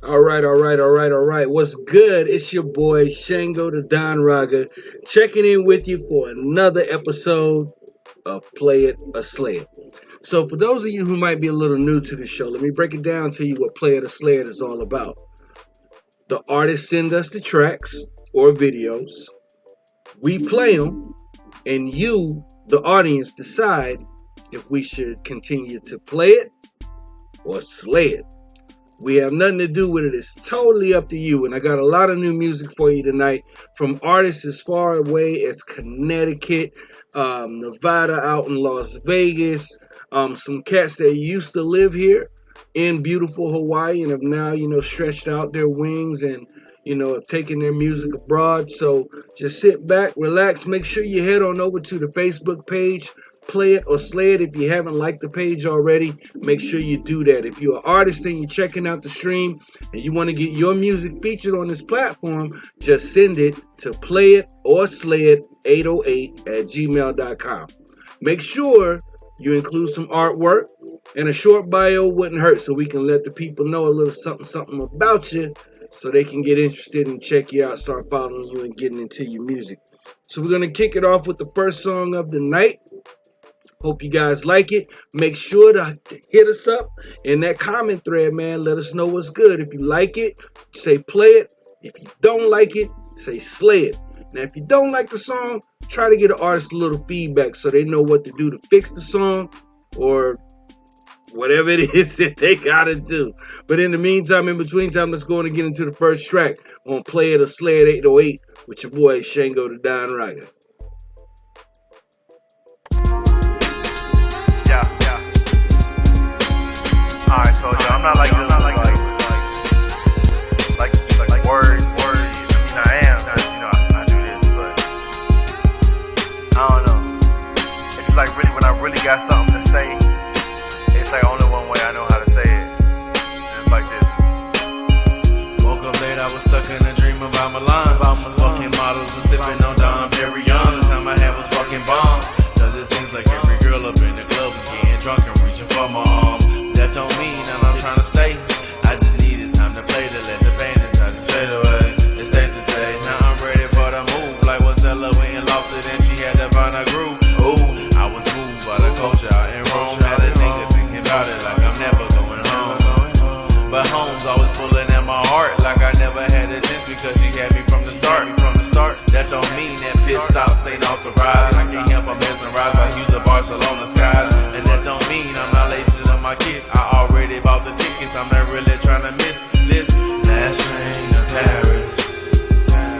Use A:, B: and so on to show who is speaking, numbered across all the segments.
A: All right. What's good? It's your boy Shango the Don Raga checking in with you for another episode of Play It or Slay It. So for those of you who might be a little new to the show, let me break it down to you what Play It or Slay It is all about. The artists send us the tracks or videos. We play them, and you, the audience, decide if we should continue to play it or slay it. We have nothing to do with it. It's totally up to you. And I got a lot of new music for you tonight from artists as far away as Connecticut, Nevada, out in Las Vegas, some cats that used to live here in beautiful Hawaii and have now, stretched out their wings and, have taken their music abroad. So just sit back, relax, make sure you head on over to the Facebook page, Play It or Slay It. If you haven't liked the page already, make sure you do that. If you're an artist and you're checking out the stream and you want to get your music featured on this platform, just send it to playitorslayit808@gmail.com. Make sure you include some artwork and a short bio wouldn't hurt, so we can let the people know a little something about you so they can get interested and check you out, start following you and getting into your music. So we're going to kick it off with the first song of the night. Hope you guys like it. Make sure to hit us up in that comment thread, man. Let us know what's good. If you like it, say play it. If you don't like it, say slay it. Now, if you don't like the song, try to get an artist a little feedback so they know what to do to fix the song or whatever it is that they got to do. But in the meantime, in between time, let's go on and get into the first track on Play It or Slay It 808 with your boy Shango the Don Raga.
B: Alright, so I'm not like words. I am, I do this, but I don't know. It's like really when I really got something to say, it's like only one way I know how to say it. It's like this. Woke up late, I was stuck in a dream about Milan. Fucking models and sipping on Dom Perignon. The time I had was fucking bomb. Cause it seems like every girl up in the club was getting drunk and reaching for my arm. That don't mean that I'm trying to stay. I just needed time to play to let the pain inside just fade away. It's safe to say, now I'm ready for the move. Like when Stella went and lost it and she had to find a groove. Ooh, I was moved by the culture out in Rome. Had a nigga thinking about it like I'm never going home. But home's always pulling at my heart like I never had a chance because she had me from the start. That don't mean that pit stops ain't authorized. I can't help but mesmerized by use of Barcelona skies. And that don't mean I'm not lazy on my kids. I already bought the tickets, I'm not really trying to miss this. Last train to Paris,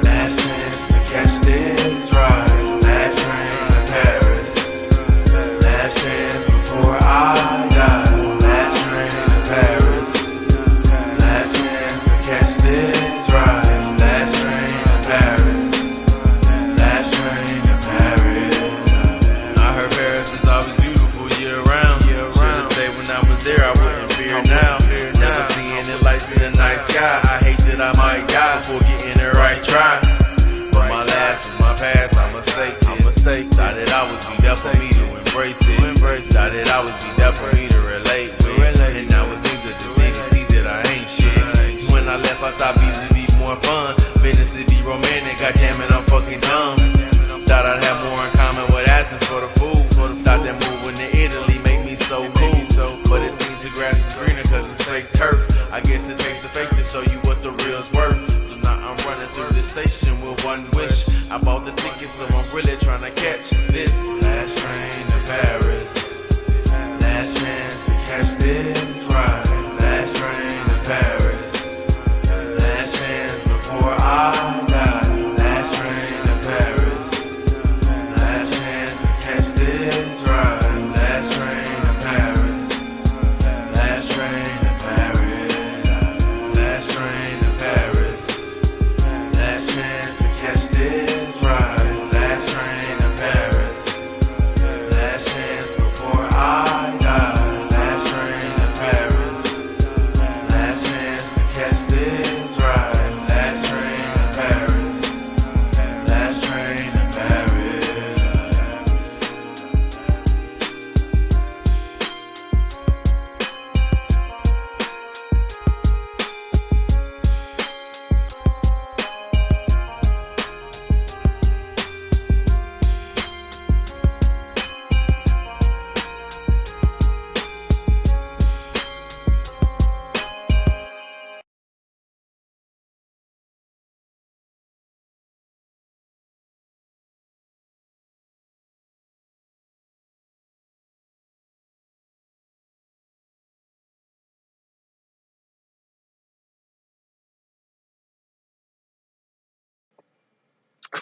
B: last chance to catch this rise. Last train to Paris, last chance before I die. Last train to Paris, last chance to catch this rise. Last train to Paris, last train to Paris. I heard Paris is always beautiful year round. Should've stayed when I was there, I wouldn't fear now. Never seeing the lights in the night sky. I hate that I might die before getting the right try. But my last was my past, I'm mistaken. Thought that I would be there for me to embrace it. Thought that I would be there for me to relate with. And now it seems that the thing see that I ain't shit. When I left, I thought business would be more fun. Business would be romantic, goddamn it, I'm fucking dumb. Thought I'd have more in common with Athens for the food. Thought that moving to Italy make me so cool. But it seems the grass is greener cause it's fake turf. I guess it takes the fake to show you what the real's worth. So now I'm running through the station with one wish. I bought the ticket so I'm really trying to catch this. Last train to Paris, last chance to catch this rise. Last train to Paris, last chance before I die. Last train to Paris, last chance to catch this rise. Last train to Paris, last train to Paris. Last train to Paris, last chance to catch this rise. Last train to Paris,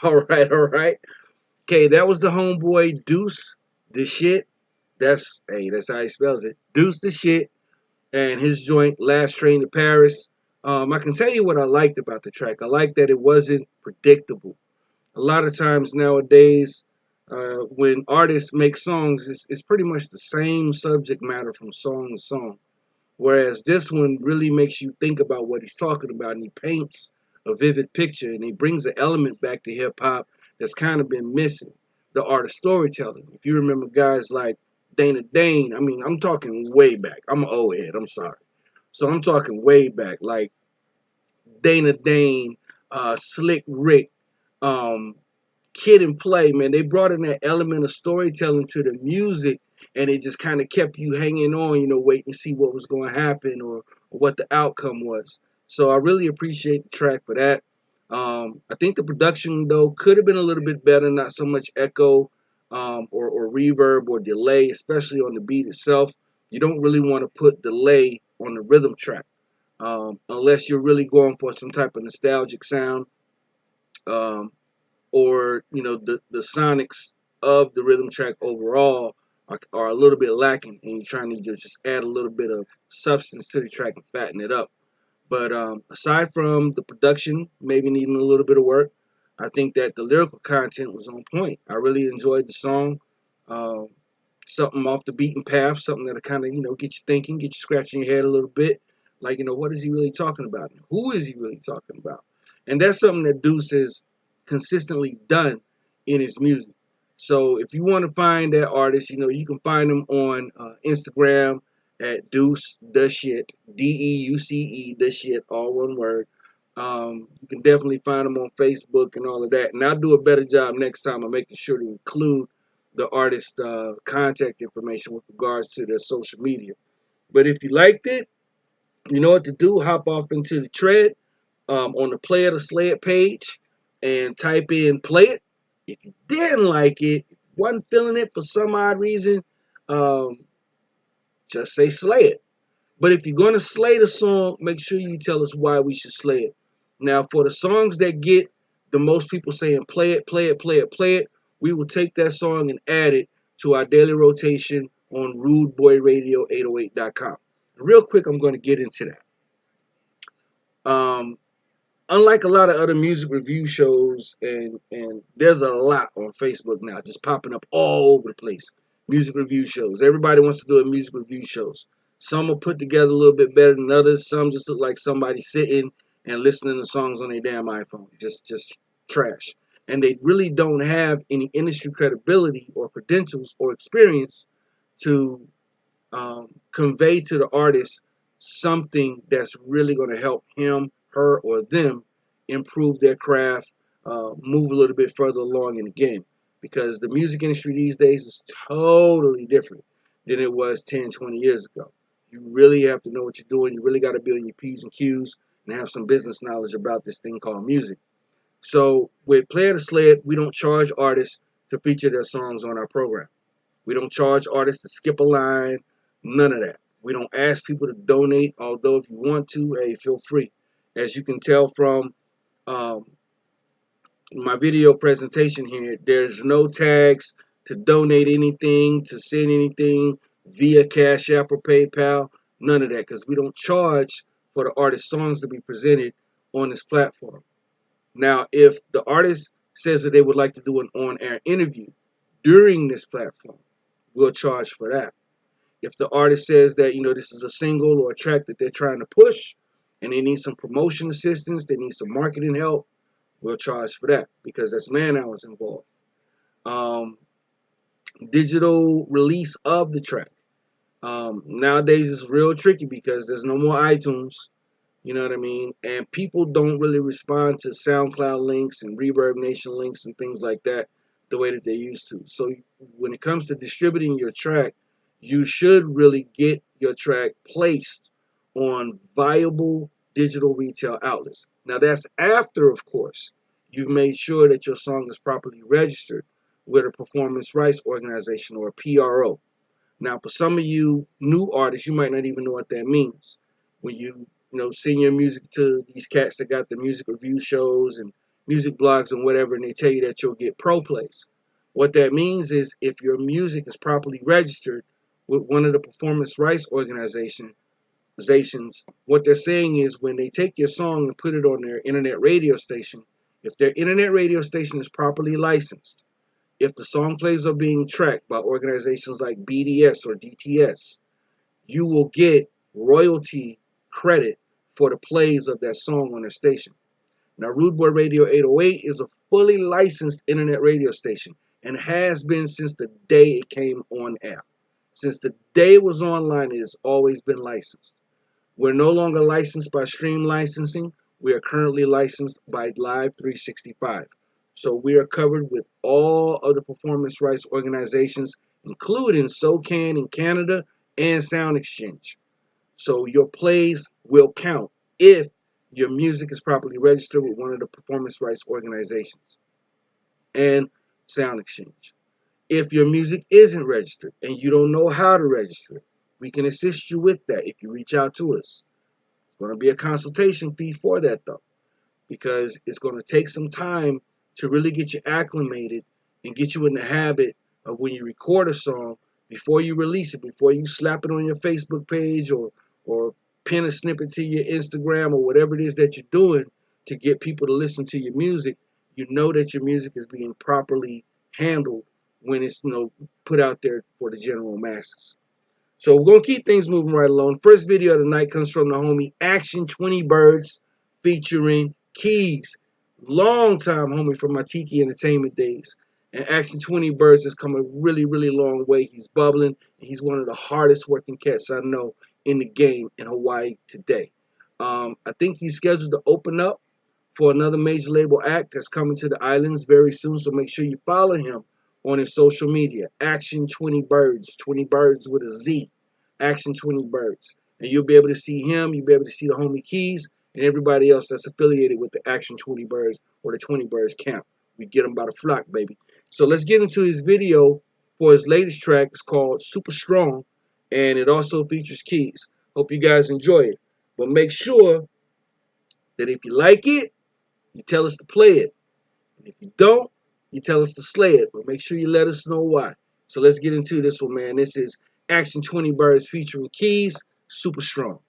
A: All right, all right. Okay, that was the homeboy Deuce the shit. That's how he spells it. Deuce the shit, and his joint Last Train to Paris. I can tell you what I liked about the track. I liked that it wasn't predictable. A lot of times nowadays, when artists make songs, it's pretty much the same subject matter from song to song. Whereas this one really makes you think about what he's talking about, and he paints a vivid picture, and he brings an element back to hip hop that's kind of been missing, the art of storytelling. If you remember guys like Dana Dane, I mean, I'm talking way back. I'm an old head, I'm sorry. So I'm talking way back, like Dana Dane, Slick Rick, um, Kid and Play, man, they brought in that element of storytelling to the music, and it just kind of kept you hanging on, waiting to see what was going to happen or what the outcome was. So I really appreciate the track for that. I think the production, though, could have been a little bit better, not so much echo or reverb or delay, especially on the beat itself. You don't really want to put delay on the rhythm track unless you're really going for some type of nostalgic sound. Um, or the sonics of the rhythm track overall are a little bit lacking, and you're trying to just add a little bit of substance to the track and fatten it up. But aside from the production maybe needing a little bit of work, I think that the lyrical content was on point. I really enjoyed the song. Um, Something off the beaten path, something that'll kind of get you thinking, get you scratching your head a little bit, like what is he really talking about? Who is he really talking about? And that's something that Deuce has consistently done in his music. So if you want to find that artist, you can find him on Instagram at Deuce the Shit, Deuce the Shit, all one word. You can definitely find him on Facebook and all of that. And I'll do a better job next time of making sure to include the artist contact information with regards to their social media. But if you liked it, you know what to do. Hop off into the tread on the Play It or Slay It page and type in Play It. If you didn't like it, wasn't feeling it for some odd reason, um, just say Slay It. But if you're going to slay the song, make sure you tell us why we should slay it. Now, for the songs that get the most people saying play it, play it, play it, play it, we will take that song and add it to our daily rotation on rudeboyradio808.com. Real quick, I'm going to get into that. Unlike a lot of other music review shows, and there's a lot on Facebook now, just popping up all over the place. Music review shows. Everybody wants to do a music review shows. Some are put together a little bit better than others. Some just look like somebody sitting and listening to songs on their damn iPhone. Just trash. And they really don't have any industry credibility or credentials or experience to convey to the artist something that's really going to help him, her, or them improve their craft, move a little bit further along in the game. Because the music industry these days is totally different than it was 10, 20 years ago. You really have to know what you're doing. You really got to be on your P's and Q's and have some business knowledge about this thing called music. So with Play It or Slay It, we don't charge artists to feature their songs on our program. We don't charge artists to skip a line, none of that. We don't ask people to donate, although if you want to, hey, feel free. As you can tell from um, my video presentation here, there's no tags to donate anything, to send anything via Cash App or PayPal, none of that, because we don't charge for the artist's songs to be presented on this platform. Now, if the artist says that they would like to do an on-air interview during this platform, we'll charge for that. If the artist says that, this is a single or a track that they're trying to push and they need some promotion assistance, they need some marketing help, we'll charge for that because that's man hours involved. Um, Digital release of the track. Nowadays it's real tricky because there's no more iTunes. You know what I mean? And people don't really respond to SoundCloud links and Reverb Nation links and things like that the way that they used to. So when it comes to distributing your track, you should really get your track placed on viable digital retail outlets. Now that's after, of course, you've made sure that your song is properly registered with a performance rights organization or a PRO. Now, for some of you new artists, you might not even know what that means. When you send your music to these cats that got the music review shows and music blogs and whatever, and they tell you that you'll get pro plays. What that means is if your music is properly registered with one of the performance rights organizations, what they're saying is when they take your song and put it on their internet radio station, if their internet radio station is properly licensed, if the song plays are being tracked by organizations like BDS or DTS, you will get royalty credit for the plays of that song on their station. Now, Rude Boy Radio 808 is a fully licensed internet radio station and has been since the day it came on air. Since the day it was online, it has always been licensed. We're no longer licensed by Stream Licensing. We are currently licensed by Live 365. So we are covered with all of the performance rights organizations, including SOCAN in Canada and Sound Exchange. So your plays will count if your music is properly registered with one of the performance rights organizations and Sound Exchange. If your music isn't registered and you don't know how to register it, we can assist you with that if you reach out to us. It's going to be a consultation fee for that, though, because it's going to take some time to really get you acclimated and get you in the habit of when you record a song, before you release it, before you slap it on your Facebook page or pin a snippet to your Instagram or whatever it is that you're doing to get people to listen to your music, you know that your music is being properly handled when it's put out there for the general masses. So we're going to keep things moving right along. First video of the night comes from the homie Action 20 Birds featuring Keys. Long time homie from my Tiki Entertainment days. And Action 20 Birds has come a really, really long way. He's bubbling. He's one of the hardest working cats I know in the game in Hawaii today. I think he's scheduled to open up for another major label act that's coming to the islands very soon. So make sure you follow him on his social media. Action 20 Birds. 20 Birds with a Z. Action 20 Birds. And you'll be able to see him. You'll be able to see the homie Keys and everybody else that's affiliated with the Action 20 Birds or the 20 Birds camp. We get them by the flock, baby. So let's get into his video for his latest track. It's called Super Strong, and it also features Keys. Hope you guys enjoy it. But make sure that if you like it, you tell us to play it. And if you don't, you tell us to slay it. But make sure you let us know why. So let's get into this one, man. This is Action 20 Birds featuring Keys, Super Strong.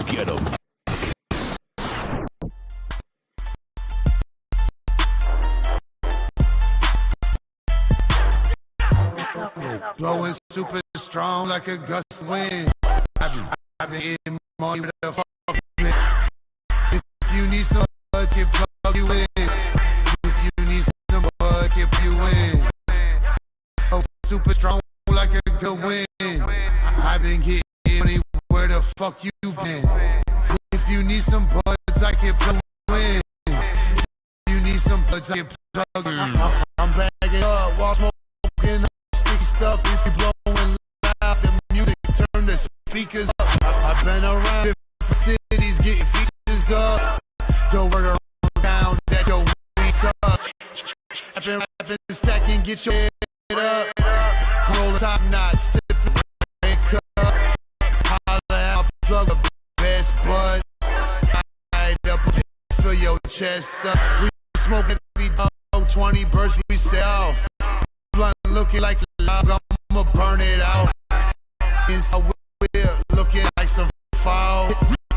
C: Get 'em.
D: Blowing super strong like a gust of wind. I've been hitting money with a fuck. If you need some buds, can plug you in. If you need some buds, can you in. Oh, super strong like a good wind. I've been getting money, where the fuck you been? If you need some buds, I can plug you in. If you need some buds, I can plug you. I'm bagging up while smoking sticky stuff. We be blowing loud, the music turn the speakers up. I've been around different cities getting features up. Go work around that your weed up. I've been rapping, stacking, get your head up. Roll top notch, sipping, drink up. Holla out, plug the best bud. Light up, fill your chest up. We smoking every dog, 20 birds we sell. Blunt looking like log, I'ma burn it out. Inside we're looking like some foul.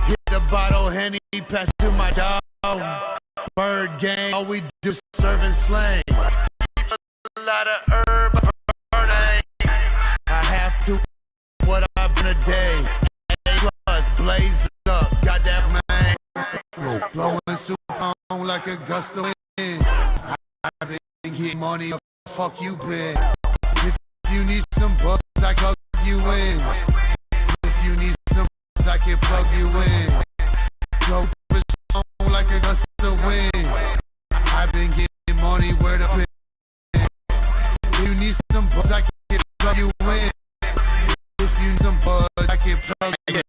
D: Hit the bottle, Henny, pass to my dog. Bird gang, all we do is serve and slang. A lot of herb, burning. I have to, what I've been a day. A plus, blaze up, got that man. Blowing super on like a gust of wind. I've been getting money, fuck you been. If you need some bucks, I plug you in. If you need some bucks, I can plug you in. Go on like a gust of wind. I've been getting money where the pin. If you need some bucks, I can plug you in. If you need some bucks, I can plug you in.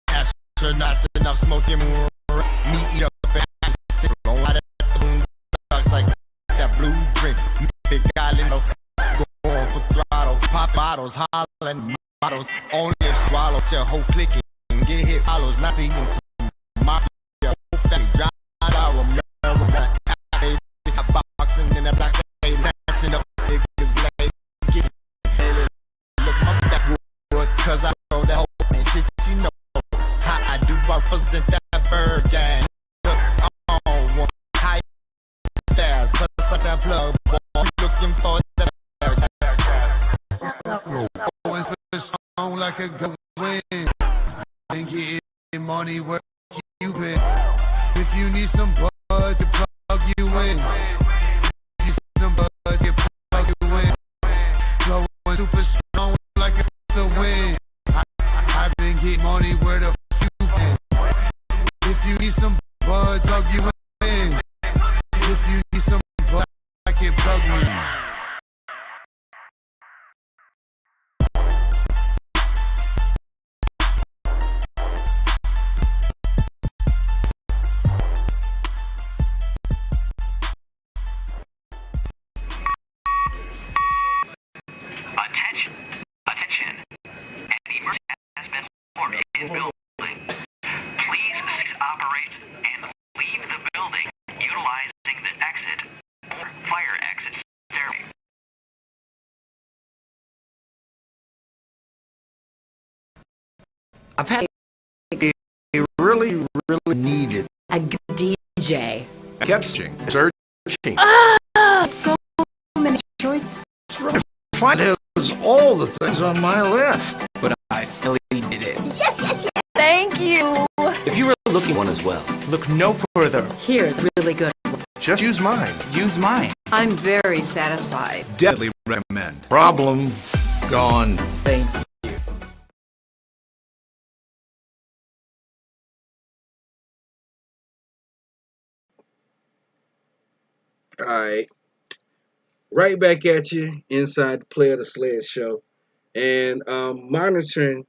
D: Astronauts enough smoking meet up and stick on out of like that blue drink. Big island, going for throttle. Pop bottles, hollering models. Only if swallow, your whole clicking. Get hit, follows Nazi into mafia, family, John, I remember that. Boxing in the black day, matching up niggas like getting look my backwood, cause I know that whole thing shit you know. How I do represent that bird gang. Look, I'm on one high stairs, plus like that plug, boy, looking for that bird gang. Always been strong like a good wind. And getting money where you been. If you need some bud to plug you in, if you need some bud to plug you in, flowing super strong like it's the wind. I've been getting money where the f you been. If you need some bud, plug you in. If you need some bud, I can plug you in.
C: I've had
E: They really needed.
C: a good DJ.
E: I kept searching.
C: So many choices.
E: Find it was all the things on my list.
F: But I finally did it.
C: Yes. Thank you.
F: If you were looking one as well, look no further.
C: Here's a really good.
E: Just use mine.
F: Use mine.
C: I'm very satisfied.
E: Deadly recommend. Problem gone.
F: Thank you.
A: All right. Right back at you inside the Play of the Sled show. And monitoring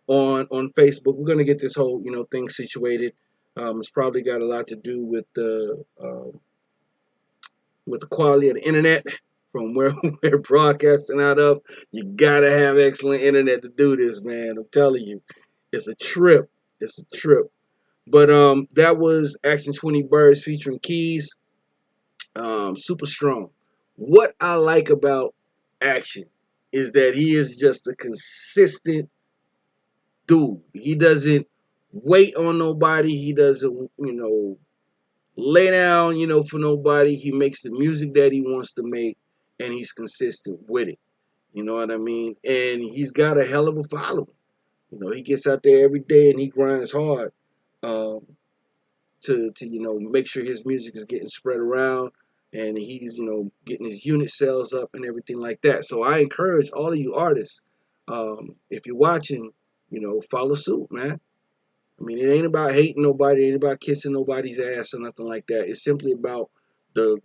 A: on Facebook. We're gonna get this whole thing situated. It's probably got a lot to do with the quality of the internet from where we're broadcasting out of. You gotta have excellent internet to do this, man. I'm telling you, it's a trip. It's a trip. But that was Action 20 Birds featuring Keys. Super strong. What I like about Action is that he is just a consistent dude. He doesn't wait on nobody. He doesn't, lay down, for nobody. He makes the music that he wants to make, and he's consistent with it. You know what I mean? And he's got a hell of a following. He gets out there every day and he grinds hard to make sure his music is getting spread around, and he's getting his unit sales up and everything like that. So I encourage all of you artists, if you're watching, follow suit, man. I mean, it ain't about hating nobody, it ain't about kissing nobody's ass or nothing like that. It's simply about the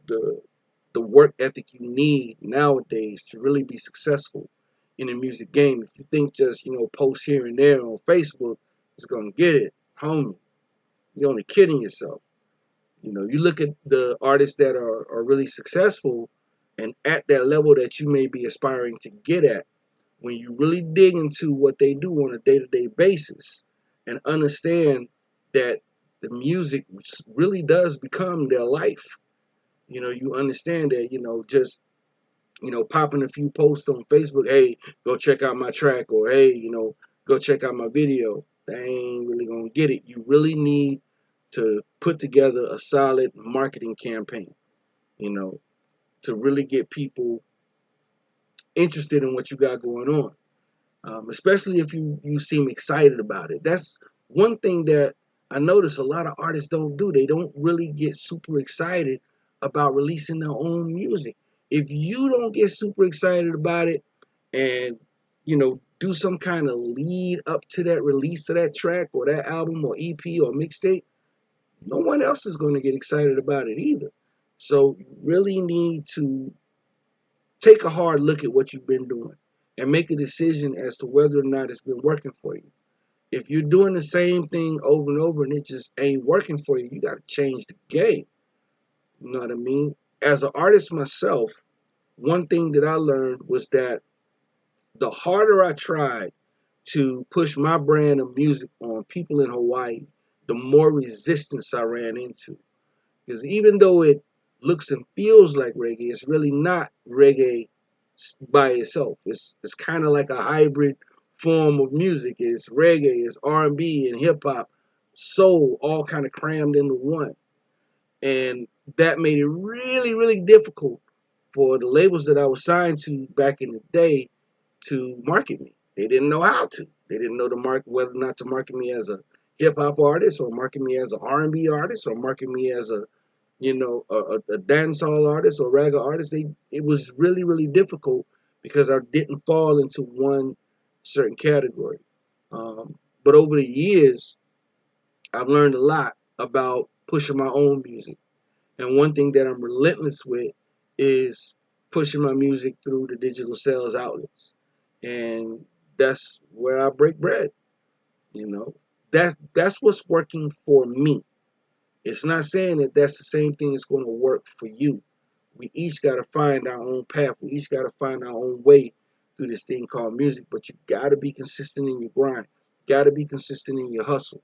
A: work ethic you need nowadays to really be successful in the music game. If you think just post here and there on Facebook is gonna get it, homie, you're only kidding yourself. You look at the artists that are really successful and at that level that you may be aspiring to get at. When you really dig into what they do on a day-to-day basis and understand that the music really does become their life, you understand that, just, popping a few posts on Facebook, hey, go check out my track, or hey, go check out my video, they ain't really gonna get it. You really need to put together a solid marketing campaign, to really get people interested in what you got going on, especially if you seem excited about it. That's one thing that I notice a lot of artists don't do. They don't really get super excited about releasing their own music. If you don't get super excited about it and, do some kind of lead up to that release of that track or that album or EP or mixtape, no one else is going to get excited about it either. So you really need to take a hard look at what you've been doing and make a decision as to whether or not it's been working for you. If you're doing the same thing over and over and it just ain't working for you, you got to change the game. You know what I mean? As an artist myself, one thing that I learned was that the harder I tried to push my brand of music on people in Hawaii, the more resistance I ran into. Because even though it looks and feels like reggae, it's really not reggae by itself. It's kind of like a hybrid form of music. It's reggae, it's R&B and hip hop, soul, all kind of crammed into one. And that made it really, really difficult for the labels that I was signed to back in the day to market me. They didn't know how to. They didn't know whether or not to market me as a hip hop artist, or market me as an R&B artist, or market me as a dancehall artist or reggae artist. It was really, really difficult because I didn't fall into one certain category. But over the years, I've learned a lot about pushing my own music. And one thing that I'm relentless with is pushing my music through the digital sales outlets. And that's where I break bread. That's what's working for me. It's not saying that that's the same thing that's going to work for you. We each got to find our own path. We each got to find our own way through this thing called music. But you got to be consistent in your grind. Got to be consistent in your hustle.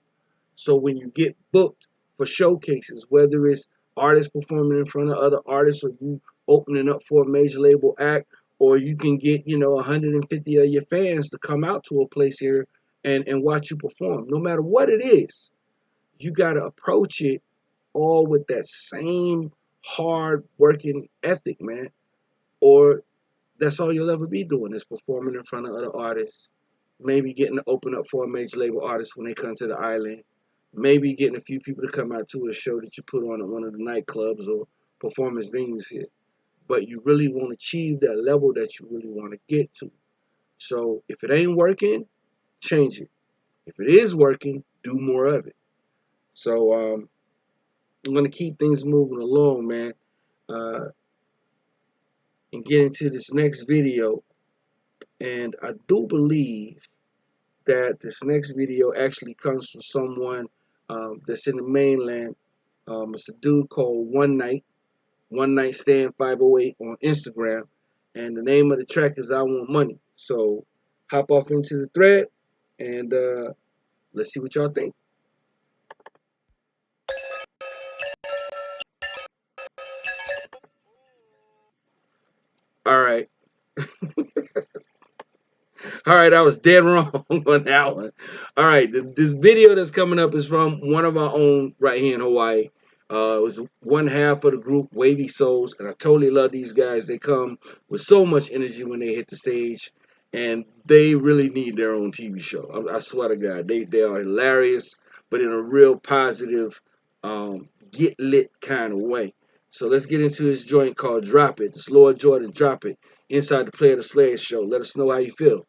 A: So when you get booked for showcases, whether it's artists performing in front of other artists, or you opening up for a major label act, or you can get 150 of your fans to come out to a place here and watch you perform. No matter what it is, you got to approach it all with that same hard working ethic, man. Or that's all you'll ever be doing, is performing in front of other artists. Maybe getting to open up for a major label artist when they come to the island. Maybe getting a few people to come out to a show that you put on at one of the nightclubs or performance venues here. But you really want to achieve that level that you really want to get to. So if it ain't working, change it. If it is working, do more of it. So I'm going to keep things moving along, man, and get into this next video. And I do believe that this next video actually comes from someone that's in the mainland. It's a dude called One Night Stand 508 on Instagram, and the name of the track is I Want Money. So hop off into the thread and let's see what y'all think. All right. All right, I was dead wrong on that one. All right, this video that's coming up is from one of our own right here in Hawaii. It was one half of the group, Wavy Souls, and I totally love these guys. They come with so much energy when they hit the stage, and they really need their own TV show. I swear to God, they are hilarious, but in a real positive, get lit kind of way. So let's get into this joint called Drop It. It's Lord Jordan, Drop It, inside the Player the Slayer show. Let us know how you feel.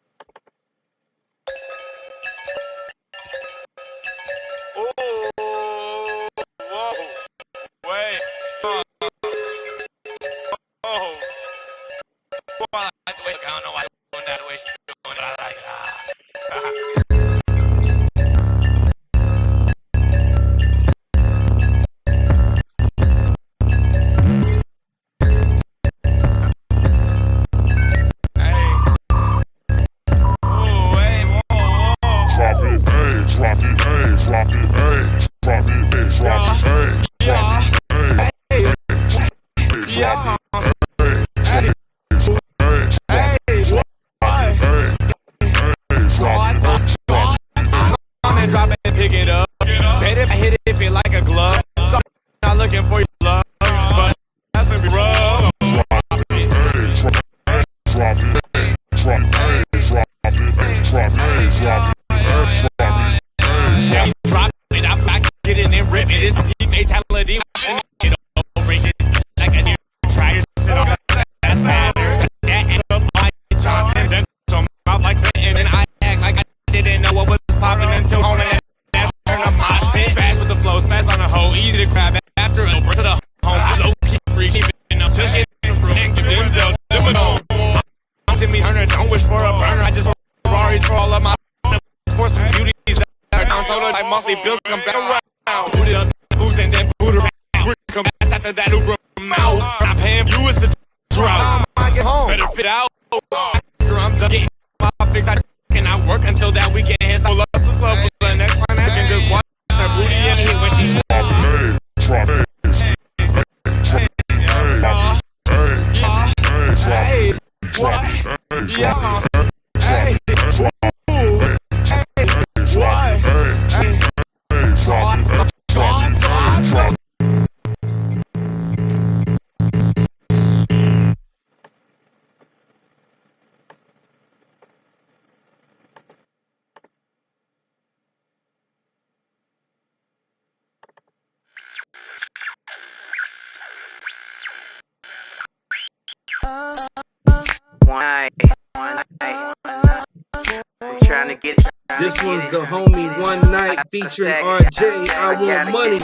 G: Work until that weekend hits. Pull up to the club with the next one that can just watch her booty and hit when she drop it.
A: This one's the homie One Night featuring RJ. I want money.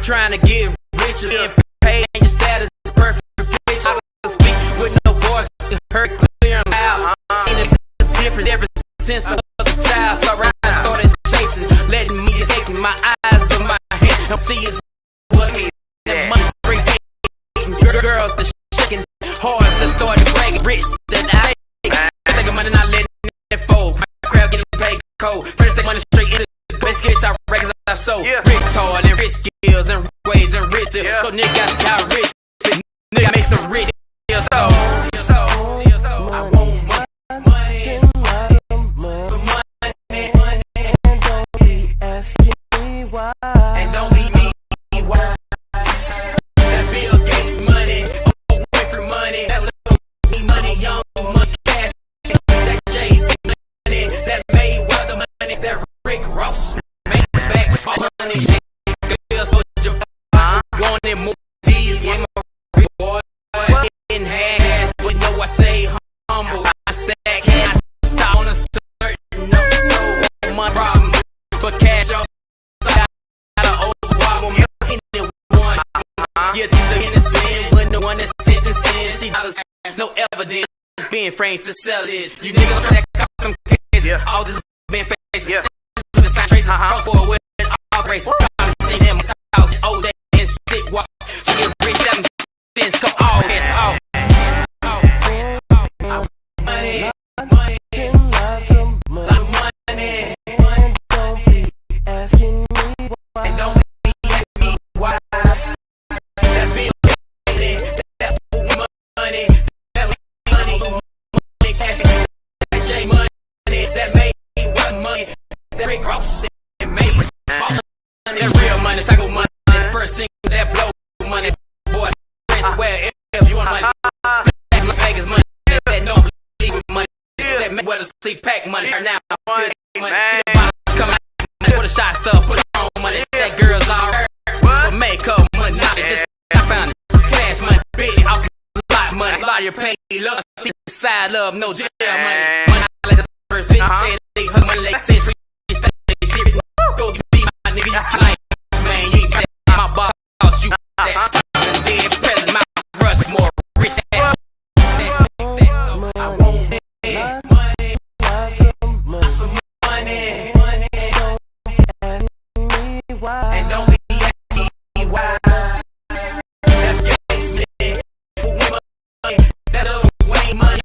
H: Trying to get rich and paid, and your status is perfect. Bitch, I speak with no voice, heard clear and loud. Seen it different ever since I was a child. So I started chasing, letting me take my eyes on my head. Don't see it's what me. That money bring girls to shaking hard, so started bragging rich. Then I think of money not letting it fold. My crowd getting paid cold. First they money straight into the best gets I records I sold. Rich hard and rich skills and ways and rich. So nigga got rich. Nigga make some rich. So I want money. Don't be asking me why. And don't be me why. That Bill Gates money, away from money. That little me money, young money, cash. That Jay-Z money, that Mayweather money, that Rick Ross make back money. Wanted more D's, want my reward. In hands, but know I stay humble. I stack cash, stop on a certain number. So my problem, but cash off. So I got an old problem. Anyone, you're the innocent when the one that's sentencing. See how there's no evidence being framed to sell this. You niggas stack up them cases. All this been faced. To the sign traces, cross forward with all grace. See them house old day. Sick walk, she get rich, 7 cents, come all this off. Money, money, some money, don't be asking me why. And don't be asking me why. That bill, that money, that money, cash, that J money, that made what money, that Rick Ross and made that real money, cycle money. First thing that blow money, boy, where if you want money, that's my Vegas money, that no believe money, that make whether see pack money, or now good money, get the bottles come out, put a shot up, put on money, that girl's alright, but makeup money, not just I found it, cash money, big, out lot money, a lot of your pay, love, see side love, no jail money, money like the first thing, say they hug money like say free, stay shit, go be my nigga, you like, man, you ain't my boss, you that dead present, my rush more rich ass. I want money, some money, don't ask me why, and don't be asking me why. That's cash money, that little Wayne money,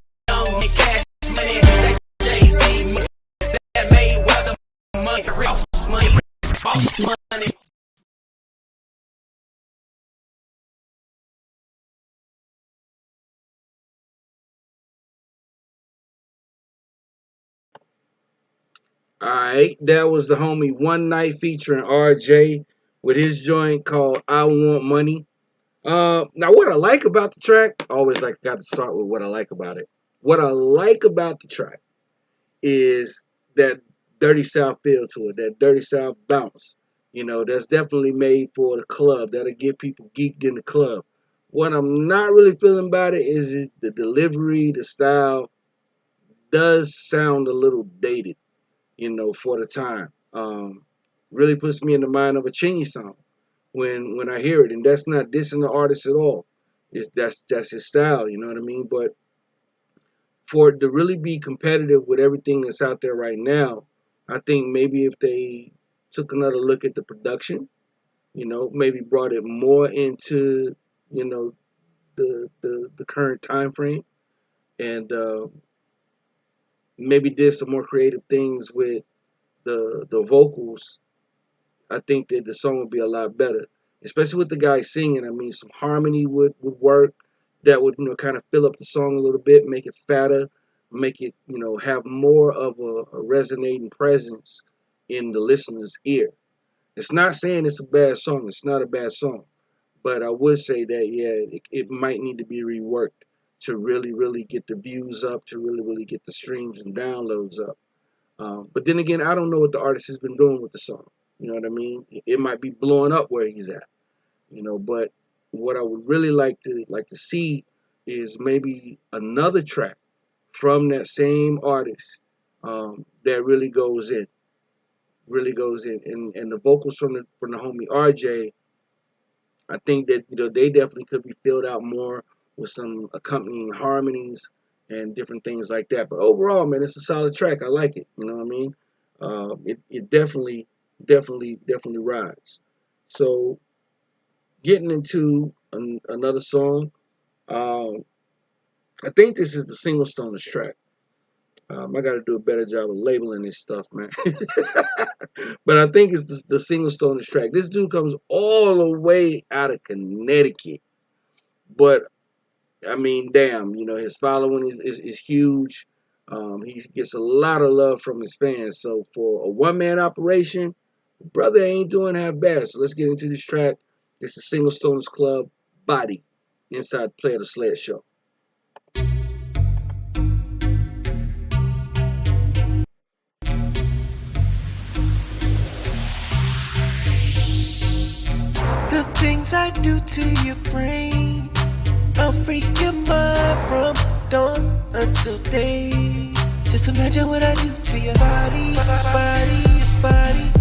H: cash money, that's Jay-Z money, that Mayweather money, Ross money, boss money.
A: Alright, that was the homie One Night featuring RJ with his joint called I Want Money. Now what I like about the track, I always got to start with what I like about it. What I like about the track is that Dirty South feel to it, that Dirty South bounce. You know, that's definitely made for the club. That'll get people geeked in the club. What I'm not really feeling about it is the delivery, the style does sound a little dated, you know, for the time. really puts me in the mind of a Chingy song when I hear it. And that's not dissing the artist at all. That's his style, you know what I mean? But for it to really be competitive with everything that's out there right now, I think maybe if they took another look at the production, maybe brought it more into, the current time frame, and maybe did some more creative things with the vocals, I think that the song would be a lot better, especially with the guy singing. I mean, some harmony would work. That would, kind of fill up the song a little bit, make it fatter, make it, have more of a resonating presence in the listener's ear. It's not saying it's a bad song. It's not a bad song. But I would say that, yeah, it might need to be reworked to really, really get the views up, to really, really get the streams and downloads up. But then again, I don't know what the artist has been doing with the song. You know what I mean? It might be blowing up where he's at. But what I would really like to see is maybe another track from that same artist that really goes in. And the vocals from the homie RJ, I think that they definitely could be filled out more with some accompanying harmonies and different things like that. But overall, man, it's a solid track. I like it. You know what I mean? It definitely rides. So getting into another song, I think this is the Single Stoners track. I got to do a better job of labeling this stuff, man. But I think it's the Single Stoners track. This dude comes all the way out of Connecticut. But, I mean, damn, his following is huge. He gets a lot of love from his fans. So for a one-man operation, brother ain't doing half bad. So let's get into this track. It's the Single Stoners Club, Body, inside Play of the Sled Show.
H: The things I do to your brain, I'll freak your mind from dawn until day. Just imagine what I do to your body, your body.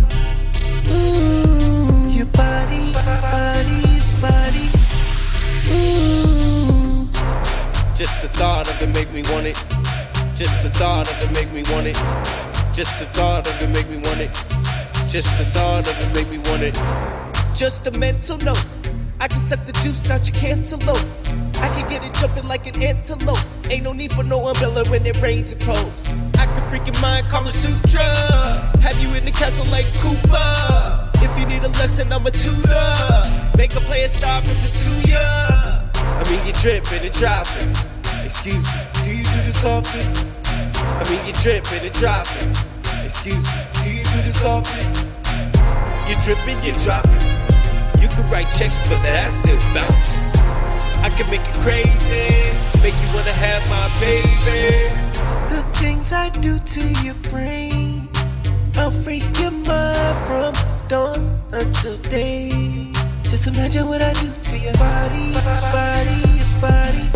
H: Ooh, your body. Ooh.
I: Just the thought of it make me want it. Just the thought of it make me want it. Just the thought of it make me want it. Just the thought of it make me want it.
H: Just a mental note. I can suck the juice out your cantaloupe. I can get it jumping like an antelope. Ain't no need for no umbrella when it rains and pours. I can freak your mind, Kama Sutra. Have you in the castle like Cooper. If you need a lesson, I'm a tutor. Make a player stop and pursue ya.
I: I mean, you dripping and dropping.
H: Excuse me, do you do this often?
I: I mean, you dripping and dropping.
H: Excuse me, do you do this often?
I: You dripping, you dropping. You could write checks, but that ass still bouncing. I can make you crazy, make you wanna have my baby.
H: The things I do to your brain, I'll freak your mind from dawn until day. Just imagine what I do to your body, your body.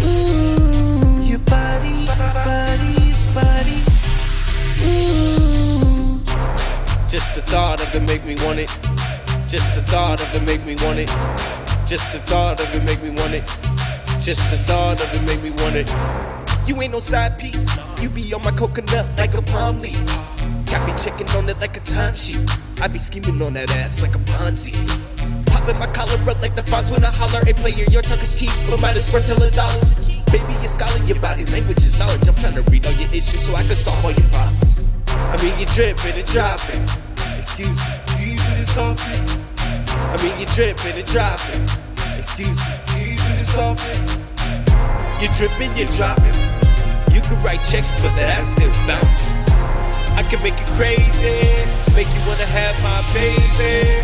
H: Ooh, your body. Ooh.
I: Just the thought of it make me want it. Just the thought of it make me want it. Just the thought of it make me want it. Just the thought of it make me want it.
H: You ain't no side piece. You be on my coconut like a palm leaf. Got me checking on it like a timesheet. I be scheming on that ass like a Ponzi. Popping my collar up like the fonts when I holler. Hey player, your talk is cheap, but mine is worth hella dollars. Baby, you're scholar, your body language is knowledge. I'm trying to read all your issues so I can solve all your problems.
I: I mean, you dripping and dropping.
H: Excuse me, do you do this often?
I: I mean, you dripping and dropping.
H: Excuse me, do you do this often?
I: You dripping, you dropping. You could write checks, but that ass still bouncing. I can make you crazy, make you wanna have my baby.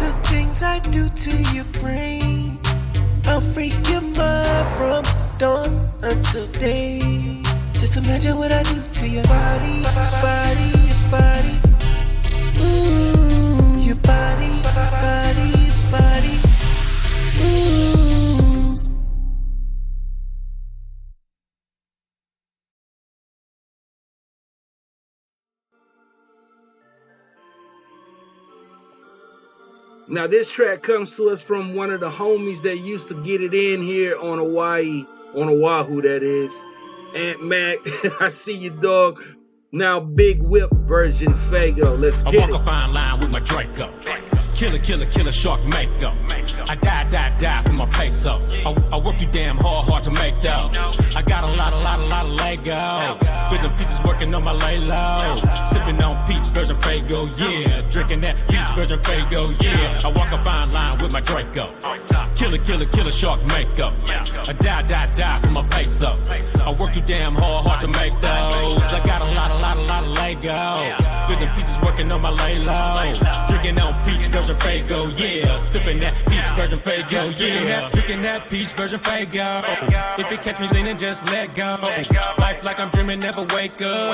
H: The things I do to your brain, I'll freak your mind from dawn until day. Just imagine what I do to your body, your body. Ooh, your body. Ooh.
A: Now, this track comes to us from one of the homies that used to get it in here on Hawaii, on Oahu, that is. Aunt Mac, I see you, dog. Now, Big Whip version Fago. Let's get it.
J: I walk a fine line with my Draco. Killer, killer, killer, shark mako. I die for my peso. I work you damn hard to make those. I got a lot of Legos. With them pieces working on my lay low. Sipping on peach version Fago, yeah. Drinking that peach version Fago, yeah. I walk a fine line with my Draco. Killer, killer, killer, shark mako. I die for my peso. I work you damn hard to make those. I got a lot of Legos. With them pieces working on my lay low. Drinking on peach version Fago, yeah. Sipping that peach version Fago, yeah. Drinking that peach version Fago. If it catch me leaning, just let go. Life's like I'm dreaming, never wake up.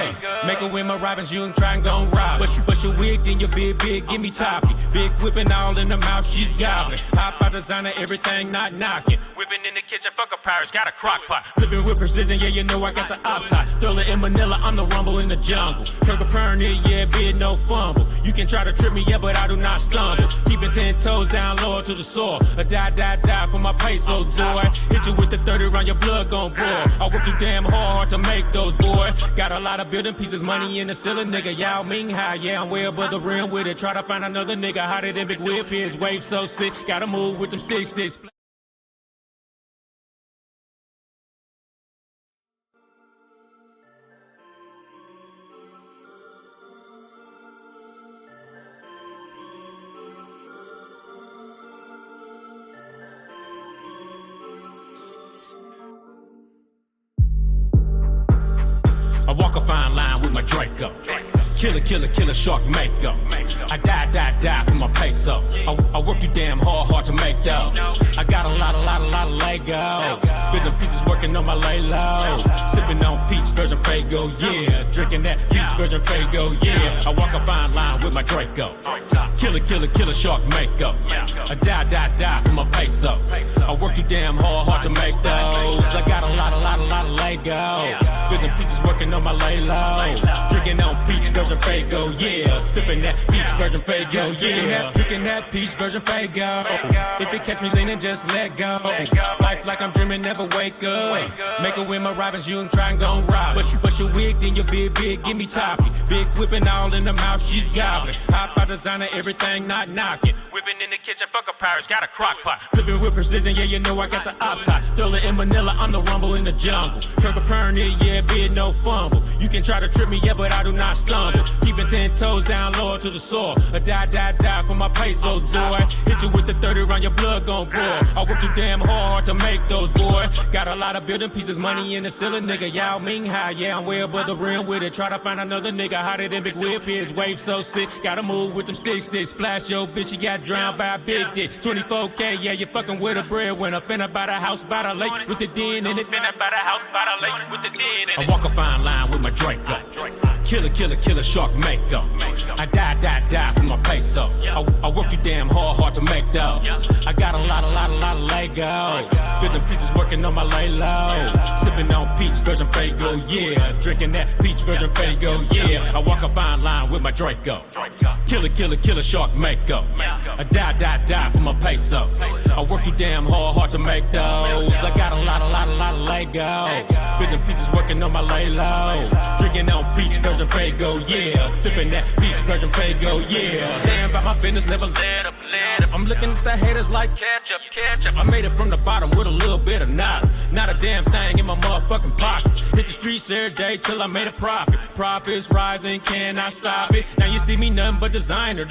J: Make a win, my Robins, you and try and gon' rob. But your wig, then your big, give me toppy. Big whipping all in the mouth, she gobbling. Hop out designer, everything not knocking. Whipping in the kitchen, fuck a pirates, got a crock pot. Flipping with precision, yeah, you know I got the upside. Thriller in Manila, I'm the rumble in the jungle. Kirk a Perny, yeah, bid no fumble. You can try to trip me, yeah, but I do not stumble. Keeping 10 toes down, lower to the soil. I die for my pesos, boy. Hit you with the 30 round, your blood gon' boil. I work too damn hard to make those, boy. Got a lot of building pieces, money in the ceiling, nigga. Yao Ming high, yeah, I'm way above the rim with it. Try to find another nigga hotter than Big Whip. His wave so sick, gotta move with them sticks. I walk a fine line with my Draco. Killer, killer, killer, shark mako. I die for my peso. I work you damn hard to make those. I got a lot of Legos. With them pieces working on my lay low. Sipping on peach version Fago, yeah. Drinking that peach version Fago, yeah. I walk a fine line with my Draco. Killer, killer, killer, shark mako. I die for my peso. I work you damn hard to make those. I got a lot of Legos. With them pieces working on my lay low. Drinking on peach version Fago, yeah. Sipping that peach version Fago, yeah. Drinking that peach version Fago. If it catch me leaning, just let go. Life's like I'm dreaming, never wake up. Make a win, my Robins, you and try and gon' rob. But your wig, then your big, give me toppy. Big whipping all in the mouth, she gobbling. Hop out designer, everything not knocking. Whipping in the kitchen, fuck a pirates, got a crock pot. Flipping with precision, yeah, you know I got the upside. Thriller in Manila, I'm the rumble in the jungle. Kirk a Perny, yeah, bid no fumble. You can try to trip me, yeah, but I do not stumble. Keeping 10 toes down, lower to the soil. I die for my pesos, boy. Hit you with the 30 round, your blood gon' boil. I work too damn hard to make those, boy. Got a lot of building pieces, money in the ceiling, nigga. Yao Ming high, yeah, I'm way above the rim with it. Try to find another nigga hotter than Big Whip. His wave so sick, gotta move with them sticks. Splash your bitch, she got drowned by a big dick. 24K, yeah, you fucking with a breadwinner. Finna buy the house by the lake with the den in it. Finna buy the house by the lake with the den in it. I walk a fine line with my Draco. Killer, killer, killer, shark mako. I die for my peso. I work you damn hard to make those. I got a lot of Legos. Building pieces working on my lay low. Sipping on peach version Fago, yeah. Drinking that peach version Fago, yeah. I walk a fine line with my Draco. Killer, killer, killer, shark mako. I die for my pesos. I work you damn hard to make those. I got a lot of Legos. Building pieces working on my lay low. Drinking on peach version Fago, yeah. Sipping that peach version Fago, yeah. Stand by my business, never let up. I'm looking at the haters like ketchup. I made it from the bottom with a little bit of nada. Not a damn thing in my motherfucking pockets. Hit the streets every day till I made a profit. Profits rising, cannot stop it. Now you see me nothing but designer.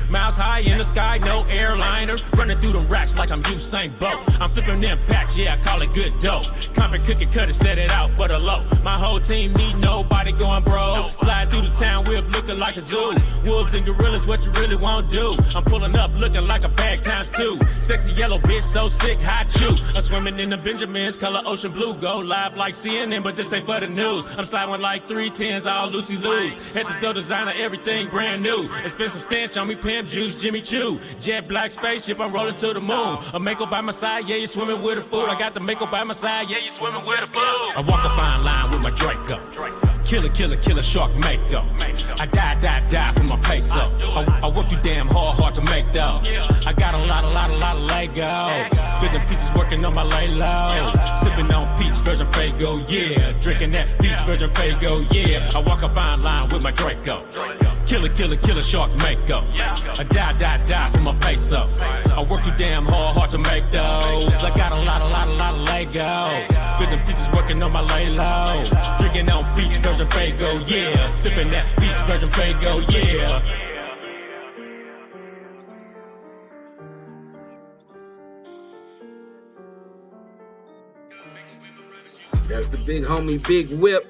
J: Miles high in the sky, no airliner. Running through them racks like I'm Usain Bolt. I'm flipping them packs, yeah, I call it good dope. Comping, cookie, cut it, set it out for the low. My whole team need nobody going bro. Slide through the town, whip looking like a zoo. Wolves and gorillas, what you really won't do. I'm pulling up looking like a bag times two. Sexy yellow bitch, so sick, hot chew. I'm swimming in the Benjamins, color ocean blue. Go live like CNN, but this ain't for the news. I'm sliding with like 310s, all loosey-loos. Head to toe designer, everything brand new. Expensive stench on me, pimp juice, Jimmy Choo. Jet black spaceship, I'm rolling to the moon. A Mako by my side, yeah, you swimming with a fool. I got the Mako by my side, yeah, you swimming with a fool. I walk a fine line with my Draco. Killer shark makeup. I die for my peso. I work too damn hard to make those. I got a lot of Legos. Building pieces working on my lay low. Sipping on peach virgin Fago, yeah. Drinking that peach virgin Fago, yeah. I walk a fine line with my Draco. Killer shark makeup. I die for my peso. I work too damn hard to make those. I got a lot of Legos. Building pieces working on my lay low. Drinking on peach virgin Fago, yeah. Sipping that peach virgin Fago, yeah.
A: That's the big homie Big Whip,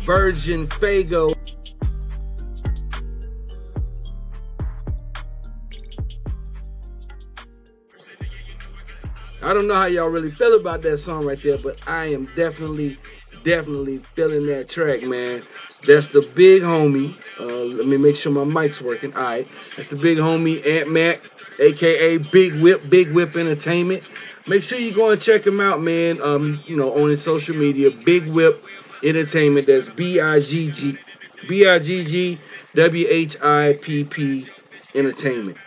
A: Virgin Fago. I don't know how y'all really feel about that song right there, but I am definitely feeling that track, man. That's the big homie. Let me make sure my mic's working. All right. That's the big homie Ant Mac, a.k.a. Big Whip Entertainment. Make sure you go and check him out, man. On his social media, Big Whip Entertainment. That's BIGG WHIPP Entertainment.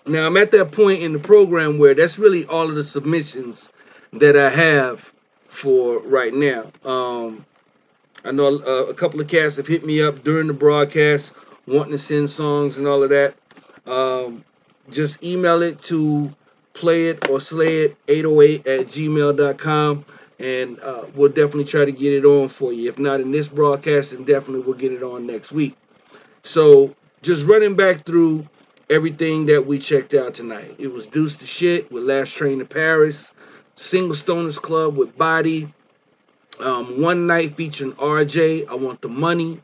A: Now, I'm at that point in the program where that's really all of the submissions that I have for right now. I know a couple of cats have hit me up during the broadcast wanting to send songs and all of that. Just email it to playitorslayit808@gmail.com, and we'll definitely try to get it on for you. If not in this broadcast, then definitely we'll get it on next week. So just running back through everything that we checked out tonight. It was Deuce the Shit with Last Train to Paris, Single Stoners Club with Body, One Night featuring RJ, I Want the Money.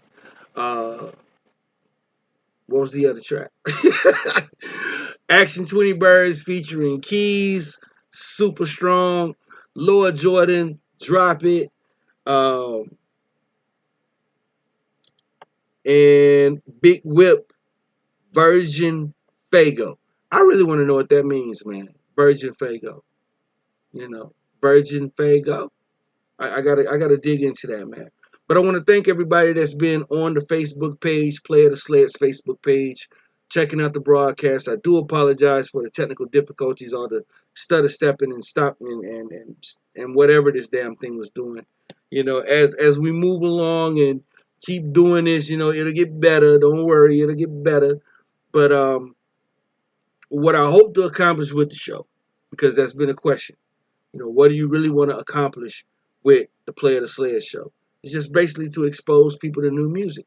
A: What was the other track? Action 20 Birds featuring Keys, Super Strong, Lord Jordan, Drop It, and Big Whip, Virgin Fago. I really want to know what that means, man. Virgin Fago. Virgin Fago. I gotta dig into that, man. But I want to thank everybody that's been on the Facebook page, Player the Slayit's Facebook page, checking out the broadcast. I do apologize for the technical difficulties, all the stutter stepping and stopping and whatever this damn thing was doing. As we move along and keep doing this, it'll get better. Don't worry, it'll get better. But what I hope to accomplish with the show, because that's been a question, what do you really want to accomplish with the Player the Slayit show? It's just basically to expose people to new music.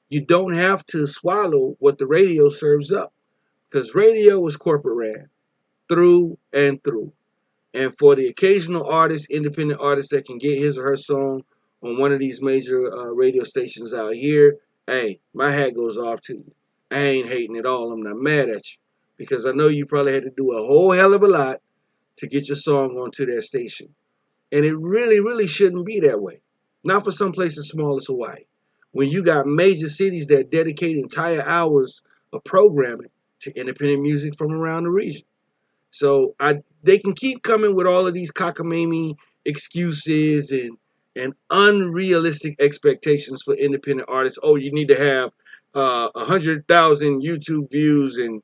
A: You don't have to swallow what the radio serves up, because radio is corporate ran through and through. And for the occasional artist, independent artist that can get his or her song on one of these major radio stations out here, hey, my hat goes off to you. I ain't hating at all. I'm not mad at you, because I know you probably had to do a whole hell of a lot to get your song onto that station. And it really, really shouldn't be that way. Not for some place as small as Hawaii. When you got major cities that dedicate entire hours of programming to independent music from around the region. So they can keep coming with all of these cockamamie excuses and unrealistic expectations for independent artists. Oh, you need to have 100,000 YouTube views and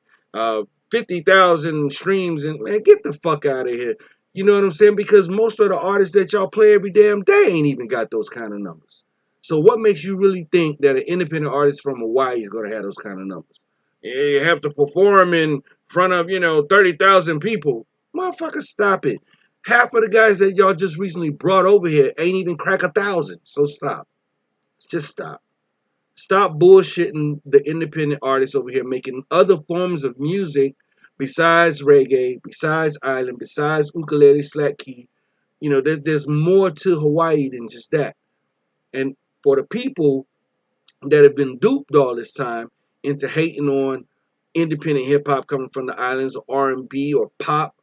A: 50,000 streams, and man, get the fuck out of here. You know what I'm saying? Because most of the artists that y'all play every damn day ain't even got those kind of numbers. So what makes you really think that an independent artist from Hawaii is going to have those kind of numbers? You have to perform in front of, 30,000 people. Motherfucker, stop it. Half of the guys that y'all just recently brought over here ain't even crack 1,000. So stop. Just stop. Stop bullshitting the independent artists over here making other forms of music besides reggae, besides island, besides ukulele, slack key. There's more to Hawaii than just that. And for the people that have been duped all this time into hating on independent hip-hop coming from the islands, or R&B or pop,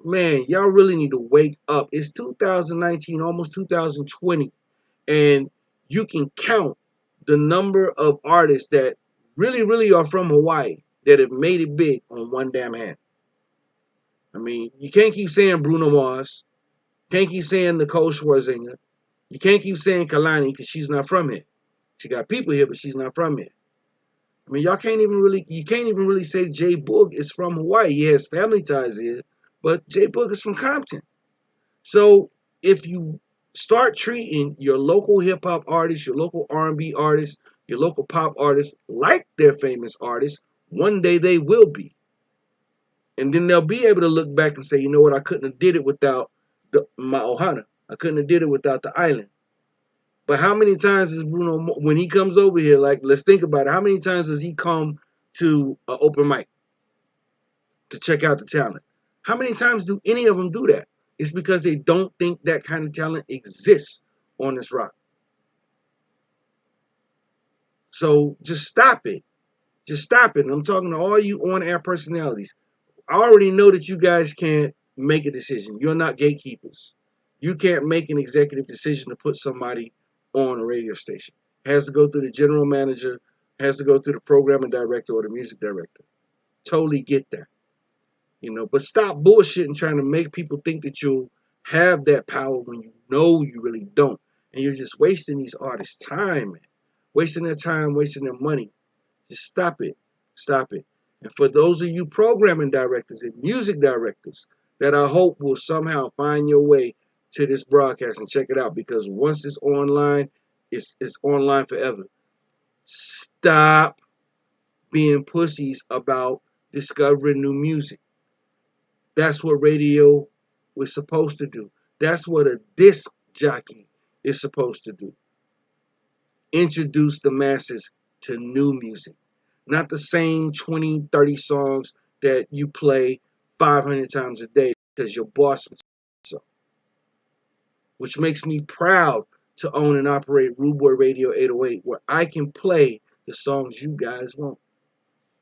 A: man, y'all really need to wake up. It's 2019, almost 2020, and you can count the number of artists that really, really are from Hawaii that have made it big on one damn hand. I mean, you can't keep saying Bruno Mars, can't keep saying Nicole Scherzinger, You can't keep saying Kalani because she's not from here. She got people here, but she's not from here. I mean, you can't even really say J Boog is from Hawaii. He has family ties here, but J Boog is from Compton. So if you start treating your local hip hop artists, your local R&B artists, your local pop artists like they're famous artists, one day they will be. And then they'll be able to look back and say, you know what, I couldn't have did it without my Ohana. I couldn't have did it without the island. But how many times is Bruno, when he comes over here, like, let's think about it. How many times does he come to an open mic to check out the talent? How many times do any of them do that? It's because they don't think that kind of talent exists on this rock. So just stop it. Just stop it. And I'm talking to all you on-air personalities. I already know that you guys can't make a decision. You're not gatekeepers. You can't make an executive decision to put somebody on a radio station. It has to go through the general manager, has to go through the programming director or the music director. Totally get that. You know, but stop bullshitting trying to make people think that you'll have that power when you know you really don't. And you're just wasting these artists' time, man. Wasting their time, wasting their money. Just stop it. Stop it. And for those of you programming directors and music directors that I hope will somehow find your way to this broadcast and check it out, because once it's online, it's online forever. Stop being pussies about discovering new music. That's what radio was supposed to do. That's what a disc jockey is supposed to do. Introduce the masses to new music. Not the same 20, 30 songs that you play 500 times a day because your boss said so. Which makes me proud to own and operate Rude Boy Radio 808, where I can play the songs you guys want.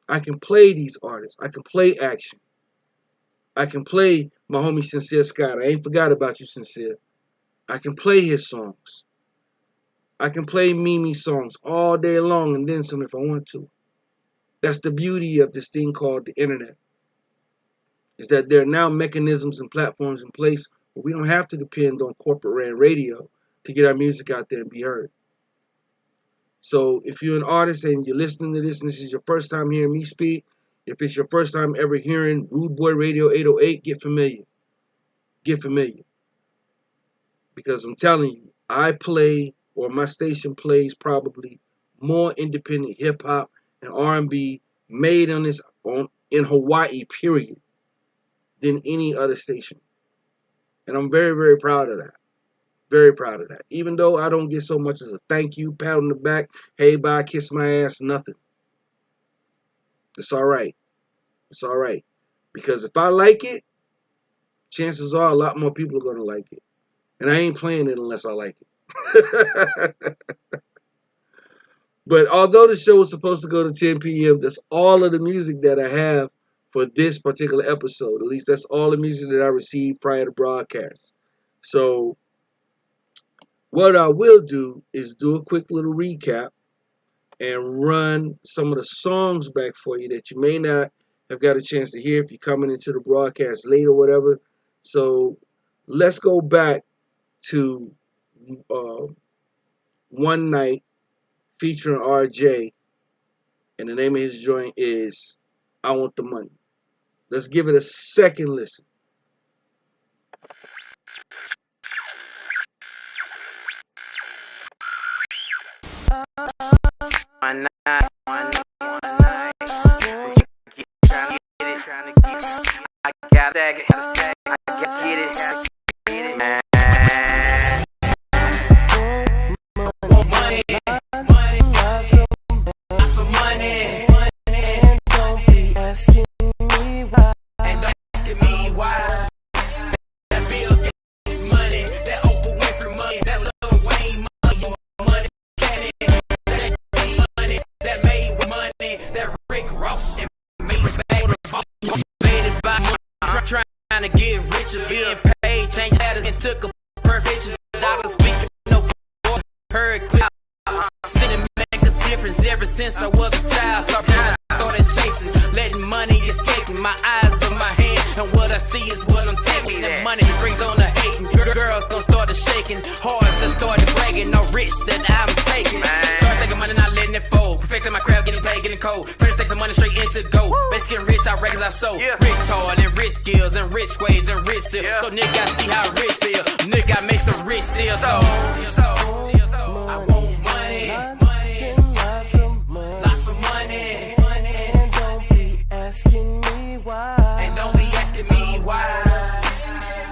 A: I can play these artists. I can play Action. I can play my homie Sincere Scott. I ain't forgot about you, Sincere. I can play his songs. I can play Mimi's songs all day long and then some if I want to. That's the beauty of this thing called the internet. Is that there are now mechanisms and platforms in place where we don't have to depend on corporate ran radio to get our music out there and be heard. So if you're an artist and you're listening to this and this is your first time hearing me speak, if it's your first time ever hearing Rude Boy Radio 808, get familiar. Get familiar. Because I'm telling you, I play, or my station plays probably more independent hip-hop and R&B made in Hawaii, period, than any other station. And I'm very, very proud of that. Very proud of that. Even though I don't get so much as a thank you, pat on the back, hey, bye, kiss my ass, nothing. It's all right. It's all right. Because if I like it, chances are a lot more people are going to like it. And I ain't playing it unless I like it. But although the show was supposed to go to 10 p.m., that's all of the music that I have for this particular episode. At least that's all the music that I received prior to broadcast. So what I will do is do a quick little recap and run some of the songs back for you that you may not have got a chance to hear if you're coming into the broadcast late or whatever. So let's go back to One Night featuring RJ, and the name of his joint is I Want the Money. Let's give it a second listen.
K: One night, trying to get it. I got it, I get it, man. Want money, some money, and don't be asking me why. And don't asking me why. That Bill Gates money, that Oprah Winfrey money, that Lil Wayne money, candy, that C money, that Mayweather money, that Rick Ross and Mayweather motivated by money, trying to get richer, being paid, change status and took a perfect dollar speaking no heard clear. Sending make a difference ever since I was a child. Started chasing, letting money escape me. My eyes on my hand,
H: And what I see is what I'm taking. That money brings on the hating. Girls gon' start to shaking. Hearts have started breaking. No risks that I'm taking. Start taking money, not letting it fold. Perfecting my craft, getting paid, getting cold. Turn stakes of money straight into gold. Best getting rich, I records I sold. Rich hard and rich skills and rich ways and rich sales. So nigga, I see how rich feel. Nigga, I make some rich deals. So I want money. Lots of money.
K: And don't be asking me why.
H: And don't be asking me why.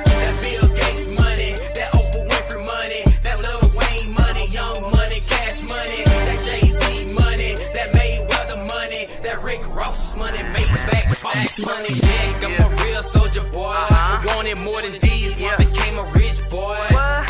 H: That Bill Gates money, that Oprah Winfrey money, that Lil Wayne money, Young Money, Cash Money, that Jay-Z money, that Mayweather money, that Rick Ross money, Maybach Stacks money. Yeah, I'm a real soldier boy. Wanted more than these, once became a rich boy.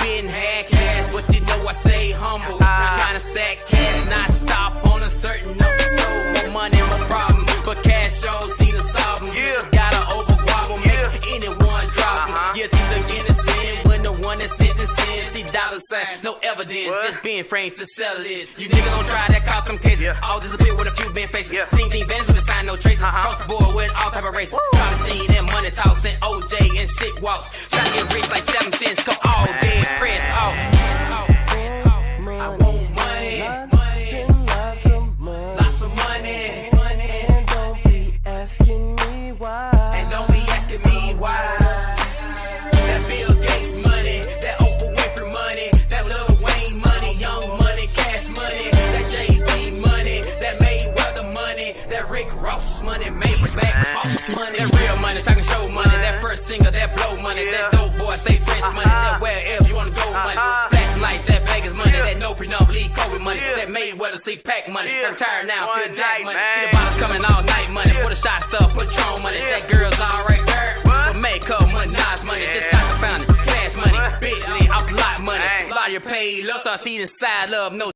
H: Been had cash, but you know I stay humble. Trying to stack cash, not stop on a certain number. So more money, more problems, but cash shows seen to solve them. Gotta overwhelm them, make anyone drop them. Guilty to innocent when the one that's sentencing. See dollar signs, no evidence, just being frames to sell this. You niggas don't try that, caught them cases. All disappear with a few been faces. Seen thing vanish with a sign, no traces. Cross the board with all type of races. Trying to see them money talks and OJ and shit walks. Trying to get rich like 7 cents, come all day and press off. I want money. Lots of money.
K: And don't be asking me why.
H: And don't be asking me why. That Bill Gates money, that Oprah Winfrey money, that Lil Wayne money, Young Money, Cash Money, that Jay-Z money, that Mayweather money, that Rick Ross money, Maybach Boss money, that real money, talking show money, that first single, that blow money, that dope boy, stay fresh money, that wherever you wanna go money, flashing lights, that Vegas money, that no prenup, lead COVID money, that Mayweather CPAC money, I'm retired now, feel jack money, get the bottles coming all night money, put a shots up, Patron money, that girl's alright there, but makeup money, Nas money, just got the founding, cash money, Bentley, off the lot money, a lot of your paid, love, so I see inside love, no